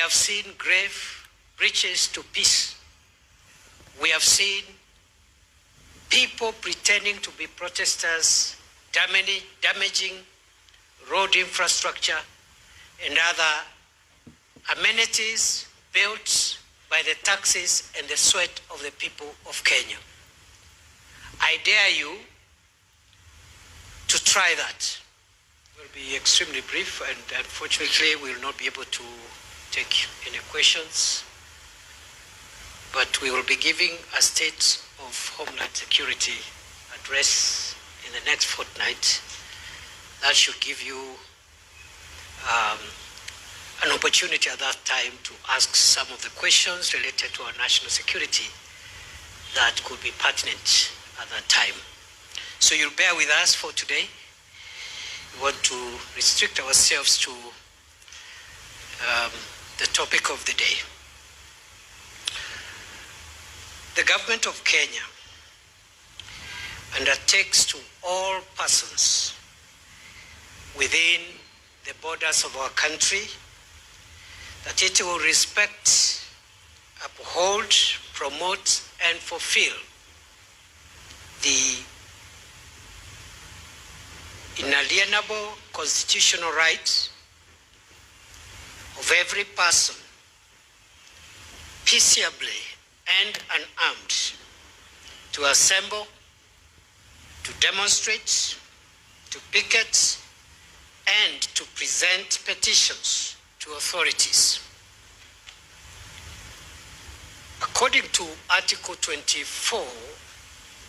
have seen grave breaches to peace. We have seen people pretending to be protesters, damaging road infrastructure and other amenities built by the taxes and the sweat of the people of Kenya. I dare you to try that. We'll be extremely brief, and unfortunately we will not be able to take any questions, but we will be giving a State of Homeland Security address in the next fortnight. That should give you an opportunity at that time to ask some of the questions related to our national security that could be pertinent at that time. So you'll bear with us for today. We want to restrict ourselves to the topic of the day. The government of Kenya undertakes to all persons within the borders of our country that it will respect, uphold, promote, and fulfill the inalienable constitutional right of every person, peaceably and unarmed, to assemble, to demonstrate, to picket, and to present petitions to authorities. According to Article 24,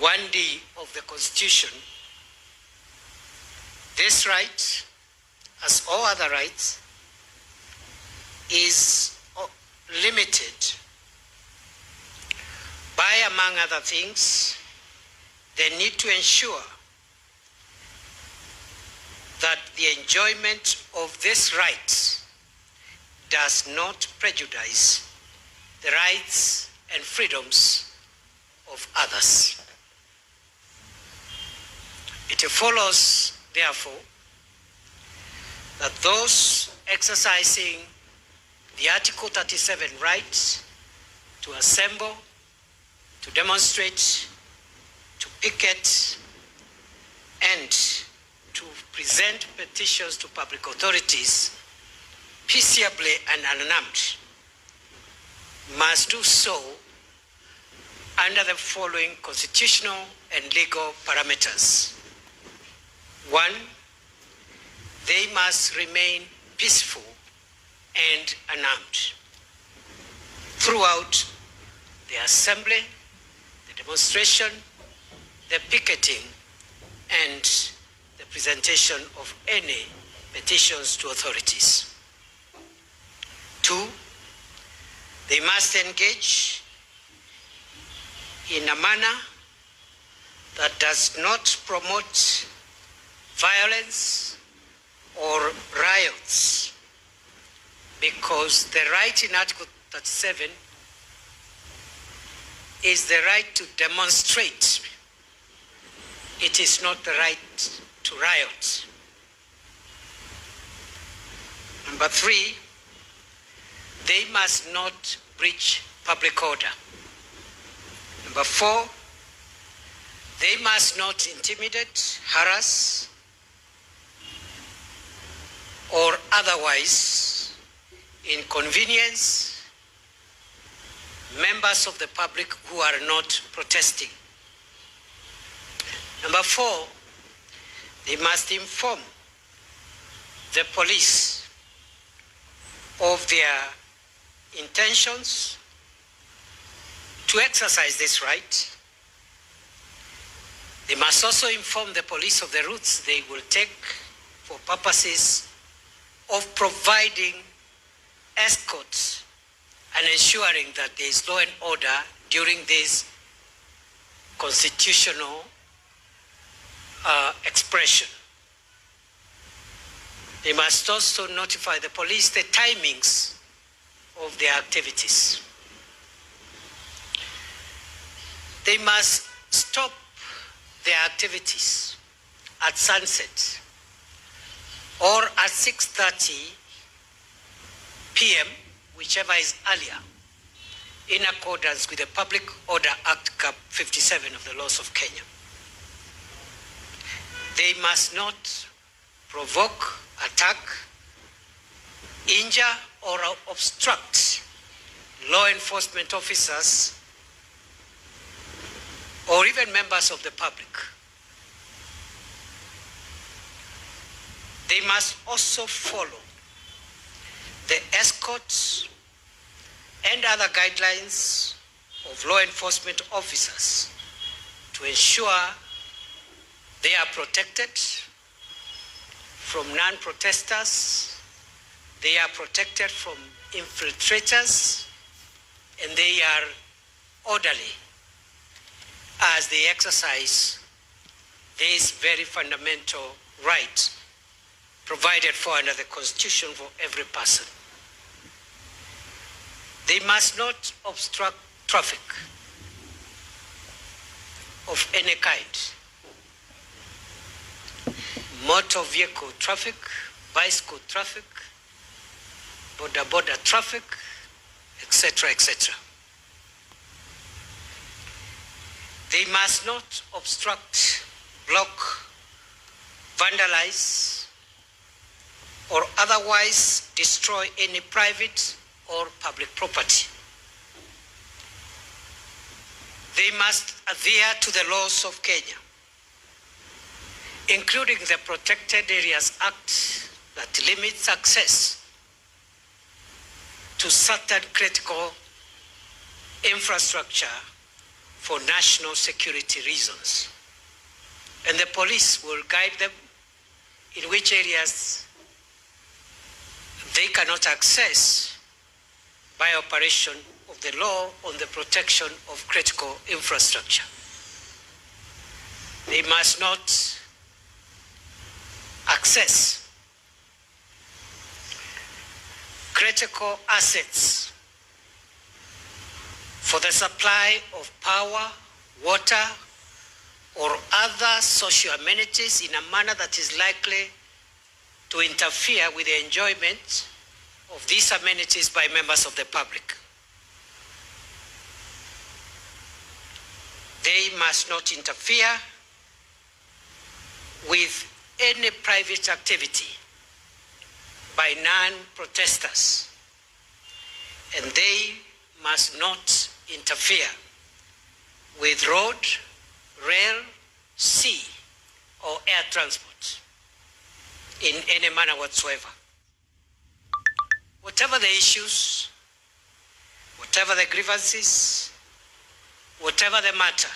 1D of the Constitution, this right, as all other rights, is limited by, among other things, the need to ensure that the enjoyment of this right does not prejudice the rights and freedoms of others. It follows, therefore, that those exercising the Article 37 right to assemble, to demonstrate, to picket, and to present petitions to public authorities peaceably and unarmed must do so under the following constitutional and legal parameters. 1, they must remain peaceful and unarmed throughout the assembly, the demonstration, the picketing, and the presentation of any petitions to authorities. 2, they must engage in a manner that does not promote violence or riots, because the right in Article 37 is the right to demonstrate. It is not the right to riot. Number 3, they must not breach public order. Number 4, they must not intimidate, harass, or otherwise inconvenience members of the public who are not protesting. Number 4, they must inform the police of their intentions to exercise this right. They must also inform the police of the routes they will take for purposes of providing escorts and ensuring that there is law and order during this constitutional expression. They must also notify the police the timings of their activities. They must stop their activities at sunset or at 6:30 p.m. whichever is earlier, in accordance with the Public Order Act Cap 57 of the laws of Kenya. They must not provoke, attack, injure, or obstruct law enforcement officers or even members of the public. They must also follow the escorts and other guidelines of law enforcement officers to ensure they are protected from non-protesters, they are protected from infiltrators, and they are orderly as they exercise this very fundamental right provided for under the Constitution for every person. They must not obstruct traffic of any kind. Motor vehicle traffic, bicycle traffic, border traffic, etc., etc. They must not obstruct, block, vandalize, or otherwise destroy any private or public property. They must adhere to the laws of Kenya, including the Protected Areas Act that limits access to certain critical infrastructure for national security reasons. And the police will guide them in which areas they cannot access by operation of the law on the protection of critical infrastructure. They must not access critical assets for the supply of power, water, or other social amenities in a manner that is likely to interfere with the enjoyment of these amenities by members of the public. They must not interfere with any private activity by non-protesters, and they must not interfere with road, rail, sea, or air transport in any manner whatsoever. Whatever the issues, whatever the grievances, whatever the matter,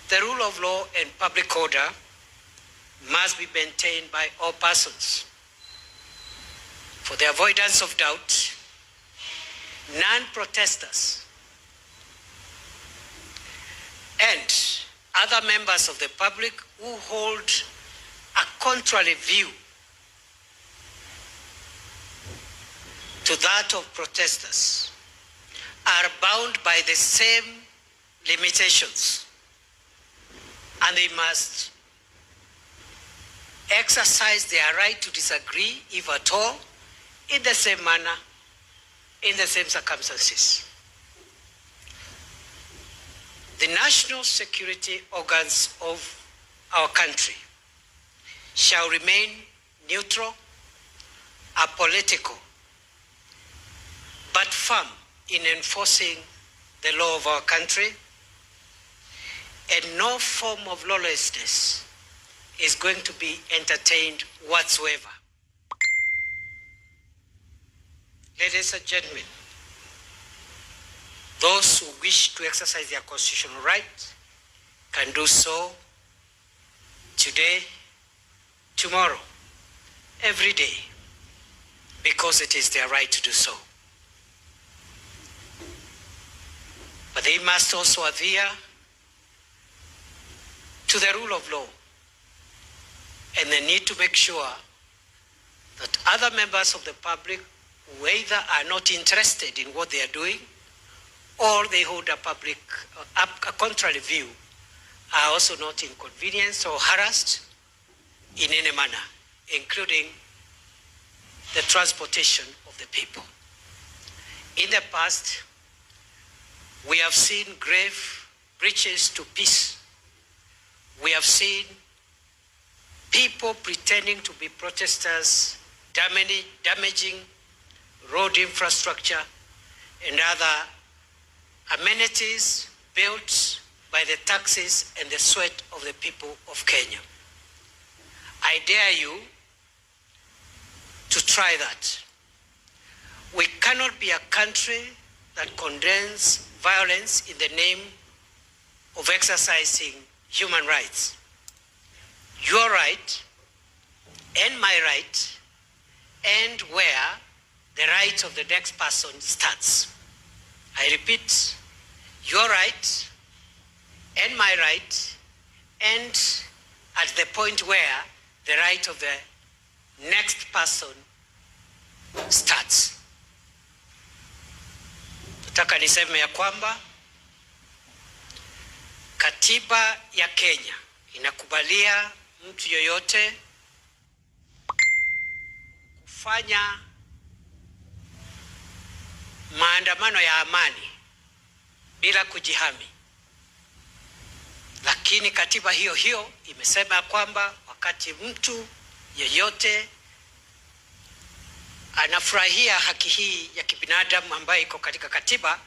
the rule of law and public order must be maintained by all persons. For the avoidance of doubt, non-protesters and other members of the public who hold a contrary view to that of protesters are bound by the same limitations, and they must exercise their right to disagree, if at all, in the same manner, in the same circumstances. The national security organs of our country shall remain neutral, apolitical, but firm in enforcing the law of our country, and no form of lawlessness is going to be entertained whatsoever. Ladies and gentlemen, those who wish to exercise their constitutional right can do so today, tomorrow, every day, because it is their right to do so. But they must also adhere to the rule of law, and they need to make sure that other members of the public who either are not interested in what they are doing or they hold a contrary view are also not inconvenienced or harassed in any manner, including the transportation of the people. In the past, we have seen grave breaches to peace. We have seen people pretending to be protesters, damaging road infrastructure and other amenities built by the taxes and the sweat of the people of Kenya. I dare you to try that. We cannot be a country that condemns violence in the name of exercising human rights. Your right and my right end where the right of the next person starts. I repeat, your right and my right end at the point where the right of the next person starts. Nataka niseme ya kwamba katiba ya Kenya inakubalia mtu yoyote kufanya maandamano ya amani bila kujihami. Lakini katiba hiyo hiyo imesema kwamba wakati mtu yeyote anafurahia haki hii ya kibinadamu ambayo iko katika katiba,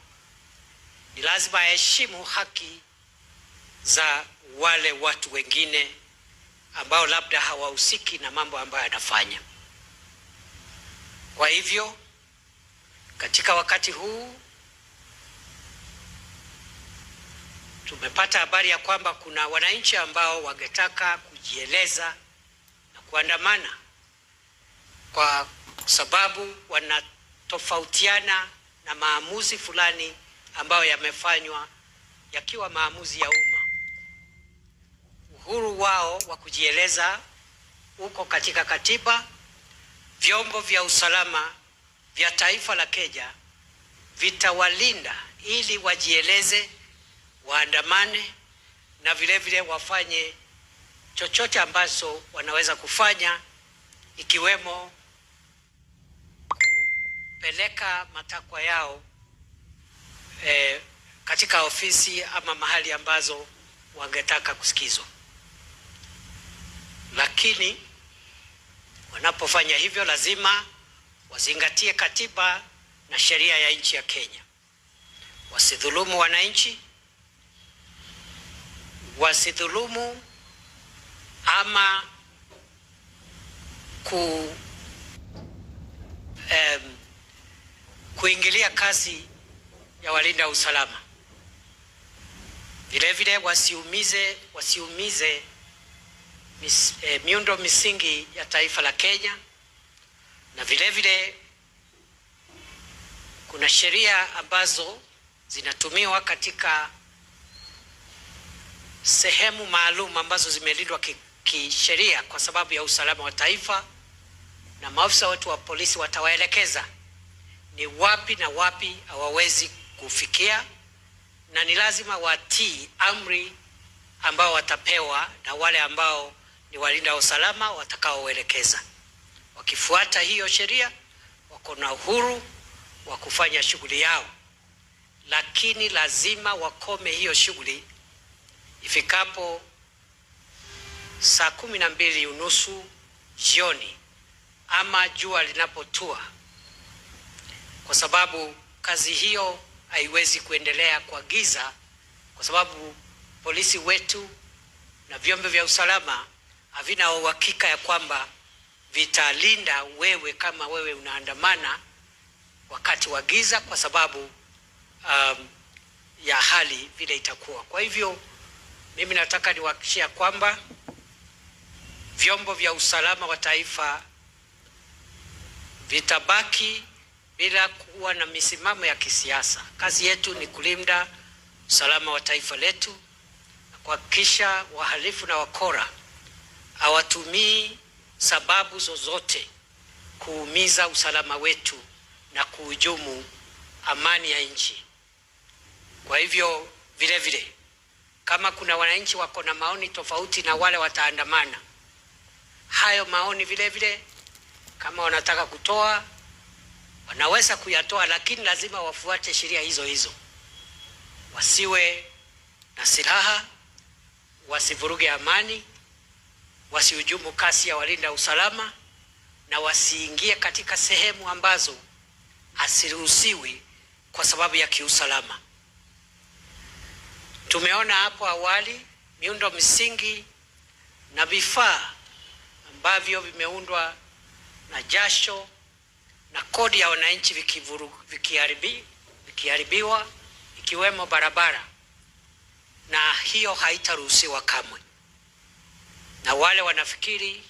ni lazima aheshimu haki za wale watu wengine ambao labda hawahusiki na mambo ambayo anafanya. Kwa hivyo katika wakati huu tumepata habari ya kwamba kuna wananchi ambao wangetaka kujieleza na kuandamana kwa sababu wanatofautiana na maamuzi fulani ambayo yamefanywa yakiwa maamuzi ya umma. Uhuru wao wa kujieleza uko katika katiba. Vyombo vya usalama vya taifa la Kenya vitawalinda ili wajieleze, waandamane na vile vile wafanye chochote ambacho wanaweza kufanya, ikiwemo kupeleka matakwa yao katika ofisi ama mahali ambazo wangetaka kusikizwa. Lakini wanapofanya hivyo lazima wazingatie katiba na sheria ya nchi ya Kenya. Wasidhulumu wananchi, wasidhulumu ama kuingilia kazi ya walinda usalama. Vile vile wasiumize miundo misingi ya taifa la Kenya, na vile vile kuna sheria ambazo zinatumiwa katika sehemu maalum ambazo zimelindwa kisheria kwa sababu ya usalama wa taifa, na maafisa wetu wa polisi watawaelekeza ni wapi na wapi hawawezi kufikia, na ni lazima watii amri ambao watapewa na wale ambao ni walinda usalama watakaoelekeza. Wakifuata hiyo sheria, wako na uhuru wa kufanya shughuli yao, lakini lazima wakome hiyo shughuli ifikapo saa 12:30 jioni ama jua linapotua, kwa sababu kazi hiyo haiwezi kuendelea kwa giza, kwa sababu polisi wetu na vyombo vya usalama havina uhakika ya kwamba vitalinda wewe kama wewe unaandamana wakati wa giza, kwa sababu ya hali vile itakuwa. Kwa hivyo mimi nataka niwahakikishie kwamba vyombo vya usalama wa taifa vitabaki bila kuwa na misimamo ya kisiasa. Kazi yetu ni kulinda usalama wa taifa letu na kuhakikisha wahalifu na wakora hawatumii sababu zozote kuumiza usalama wetu na kuhujumu amani ya nchi. Kwa hivyo vile vile, kama kuna wananchi wako na maoni tofauti na wale wataandamana, hayo maoni vile vile kama wanataka kutoa wanaweza kuyatoa, lakini lazima wafuate sheria hizo hizo. Wasiwe na silaha, wasivuruge amani, wasihujumu kasi ya walinda usalama, na wasiingie katika sehemu ambazo asiruhusiwi kwa sababu ya kiusalama. Tumeona hapo awali miundo misingi na vifaa ambavyo vimeundwa na jasho na kodi ya wananchi vikiharibiwa, ikiwemo barabara, na hiyo haitaruhusiwa kamwe. Na wale wanafikiri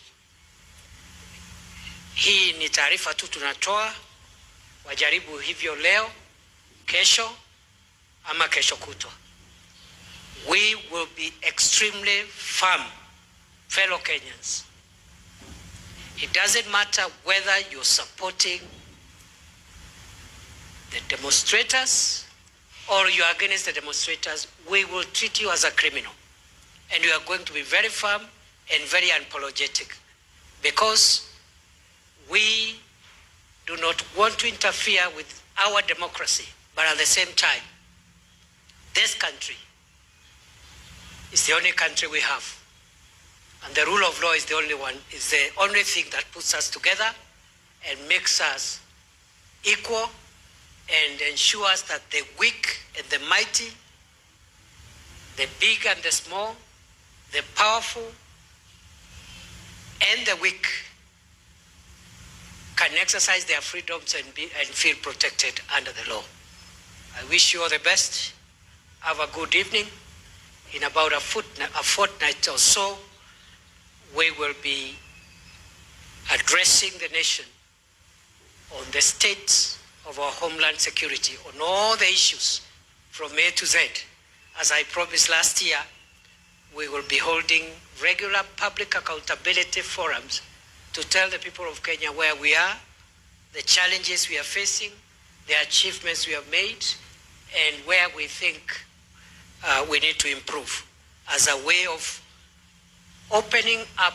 hii ni taarifa tu tunatoa, wajaribu hivyo leo, kesho ama kesho kutwa. We will be extremely firm, fellow Kenyans. It doesn't matter whether you're supporting the demonstrators or you are against the demonstrators. We will treat you as a criminal. And we are going to be very firm and very unapologetic, because we do not want to interfere with our democracy, but at the same time, this country is the only country we have. And the rule of law is the only thing that puts us together and makes us equal and ensures that the weak and the mighty, the big and the small, the powerful and the weak can exercise their freedoms and feel protected under the law. I wish you all the best. Have a good evening. In about a fortnight or so, we will be addressing the nation on the state of our homeland security, on all the issues from A to Z. As I promised last year, we will be holding regular public accountability forums to tell the people of Kenya where we are, the challenges we are facing, the achievements we have made, and where we think we need to improve, as a way of opening up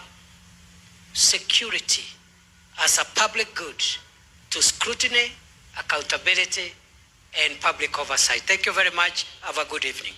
security as a public good to scrutiny, accountability, and public oversight. Thank you very much. Have a good evening.